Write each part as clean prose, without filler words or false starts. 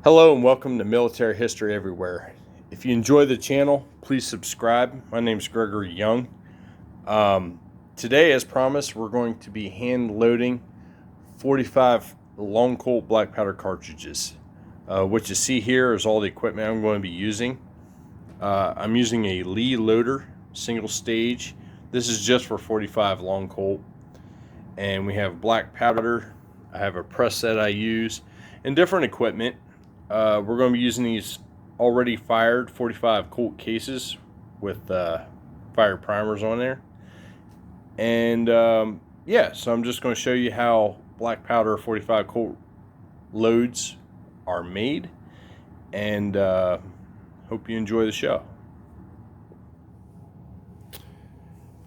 Hello and welcome to Military History Everywhere. If you enjoy the channel, please subscribe. My name is Gregory Young. Today, as promised, we're going to be hand loading 45 long Colt black powder cartridges. What you see here is all the equipment I'm going to be using. I'm using a Lee loader, single stage. This is just for 45 long Colt. And we have black powder. I have a press set I use and different equipment. We're going to be using these already fired 45 Colt cases with fire primers on there. And yeah, so I'm just going to show you how black powder 45 Colt loads are made. And hope you enjoy the show.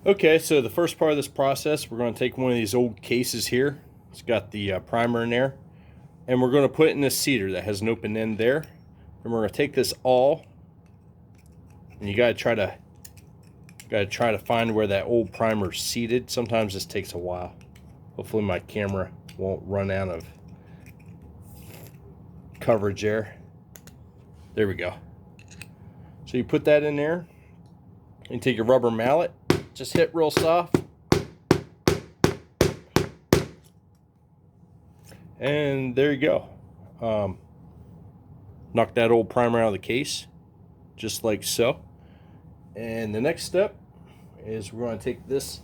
Okay, so the first part of this process, we're going to take one of these old cases here. It's got the primer in there. And we're going to put it in this cedar that has an open end there. And we're going to take this awl, and you got to try to find where that old primer's seated. Sometimes this takes a while. Hopefully my camera won't run out of coverage there. There we go. So you put that in there, and take your rubber mallet, just hit real soft. And there you go. Knock that old primer out of the case, just like so. And the next step is we're going to take this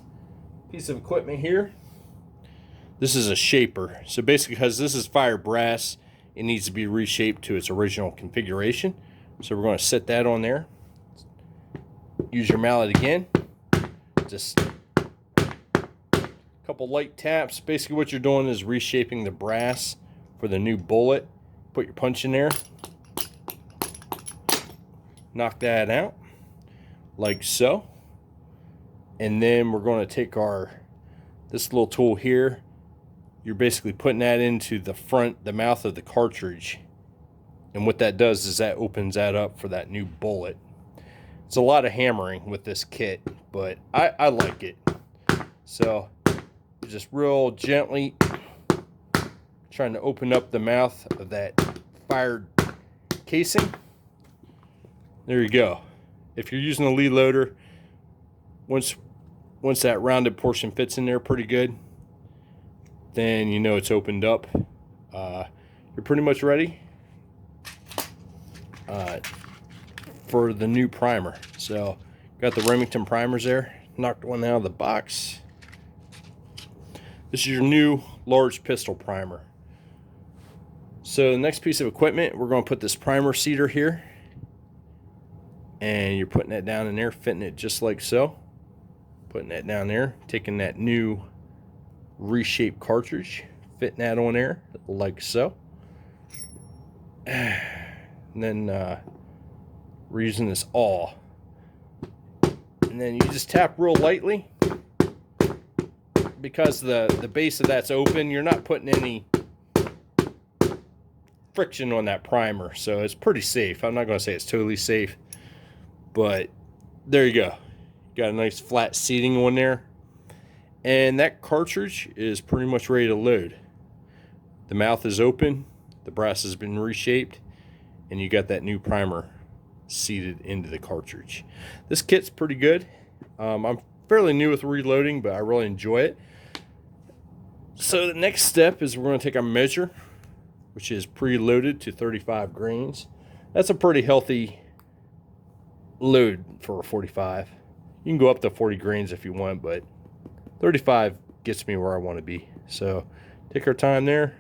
piece of equipment here. This is a shaper. So basically, because this is fire brass, it needs to be reshaped to its original configuration. So we're going to set that on there. Use your mallet again. Just couple light taps. Basically what you're doing is reshaping the brass for the new bullet. Put your punch in there, knock that out like so, and then we're going to take this little tool here. You're basically putting that into the mouth of the cartridge, and what that does is that opens that up for that new bullet. It's a lot of hammering with this kit, but I like it. So just real gently trying to open up the mouth of that fired casing. There you go. If you're using a Lee loader, once that rounded portion fits in there pretty good, then you know it's opened up. You're pretty much ready for the new primer. So got the Remington primers there. Knocked one out of the box. This is your new large pistol primer. So the next piece of equipment, we're going to put this primer seeder here. And you're putting that down in there, fitting it just like so. Putting that down there, taking that new reshaped cartridge, fitting that on there like so. And then we're using this awl. And then you just tap real lightly. Because the base of that's open, you're not putting any friction on that primer, so it's pretty safe. I'm not going to say it's totally safe, but there you go. Got a nice flat seating on there, and that cartridge is pretty much ready to load. The mouth is open, the brass has been reshaped, and you got that new primer seated into the cartridge. This kit's pretty good. I'm fairly new with reloading, but I really enjoy it. So the next step is we're going to take our measure, which is preloaded to 35 grains. That's a pretty healthy load for a 45. You can go up to 40 grains if you want, but 35 gets me where I want to be. So take our time there.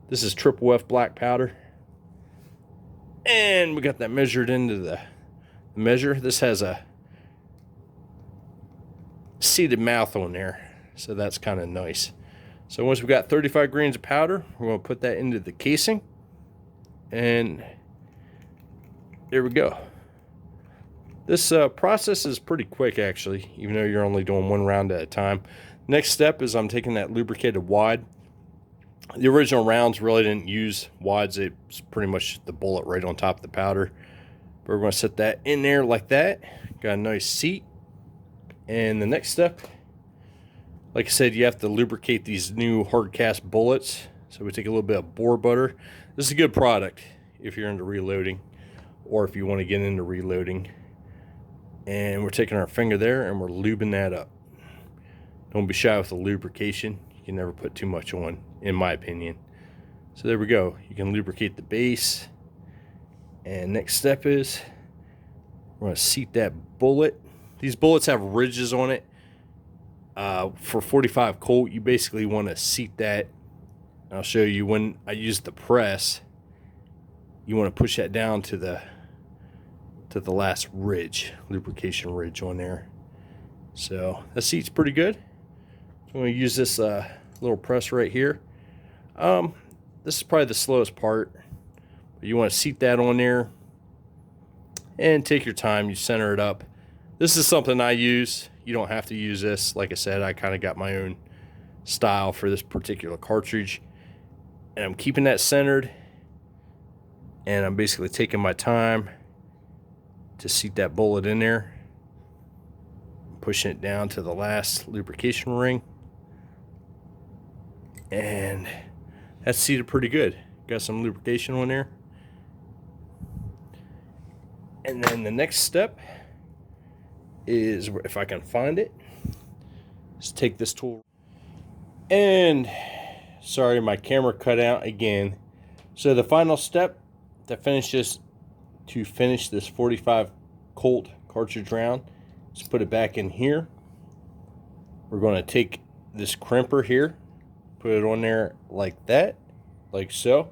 This is triple F black powder. And we got that measured into the measure. This has a seated mouth on there, so that's kind of nice. So once we've got 35 grains of powder, we're going to put that into the casing, and there we go. This process is pretty quick, actually, even though you're only doing one round at a time. Next step is I'm taking that lubricated wad. The original rounds really didn't use wads. It's pretty much the bullet right on top of the powder. But we're going to set that in there like that. Got a nice seat. And the next step, like I said, you have to lubricate these new hard cast bullets So we take a little bit of boar butter. This is a good product if you're into reloading, or if you want to get into reloading. And we're taking our finger there and we're lubing that up. Don't be shy with the lubrication. You can never put too much on, in my opinion. So there we go. You can lubricate the base. And next step is we're going to seat that bullet. These bullets have ridges on it. For 45 Colt, you basically want to seat that. I'll show you when I use the press. You want to push that down to the last ridge, lubrication ridge on there. So that seat's pretty good. So I'm going to use this little press right here. This is probably the slowest part, but you want to seat that on there and take your time. You center it up. This is something I use. You don't have to use this. Like I said, I kind of got my own style for this particular cartridge, and I'm keeping that centered, and I'm basically taking my time to seat that bullet in there, pushing it down to the last lubrication ring, and that's seated pretty good. Got some lubrication on there. And then the next step is, if I can find it, is take this tool. And sorry, my camera cut out again. So the final step to finish this 45 Colt cartridge round, just put it back in here. We're going to take this crimper here, put it on there like that, like so.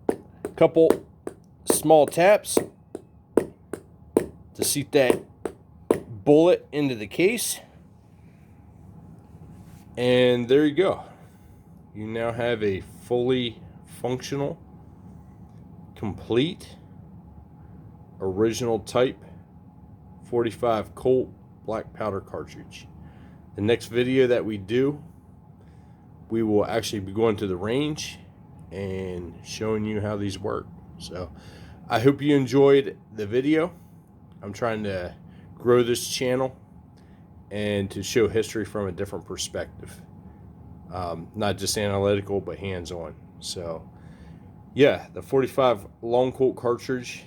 A couple small taps to seat that bullet into the case. And there you go. You now have a fully functional, complete, original type 45 Colt black powder cartridge. The next video that we do, we will actually be going to the range and showing you how these work. So I hope you enjoyed the video. I'm trying to grow this channel and to show history from a different perspective, not just analytical but hands-on. So yeah, the 45 long Colt cartridge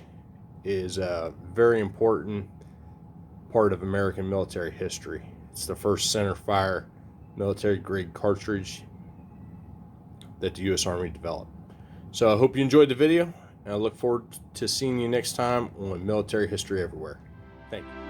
is a very important part of American military history. It's the first center fire military grade cartridge that the U.S. Army developed. So I hope you enjoyed the video, and I look forward to seeing you next time on Military History Everywhere. Thank you.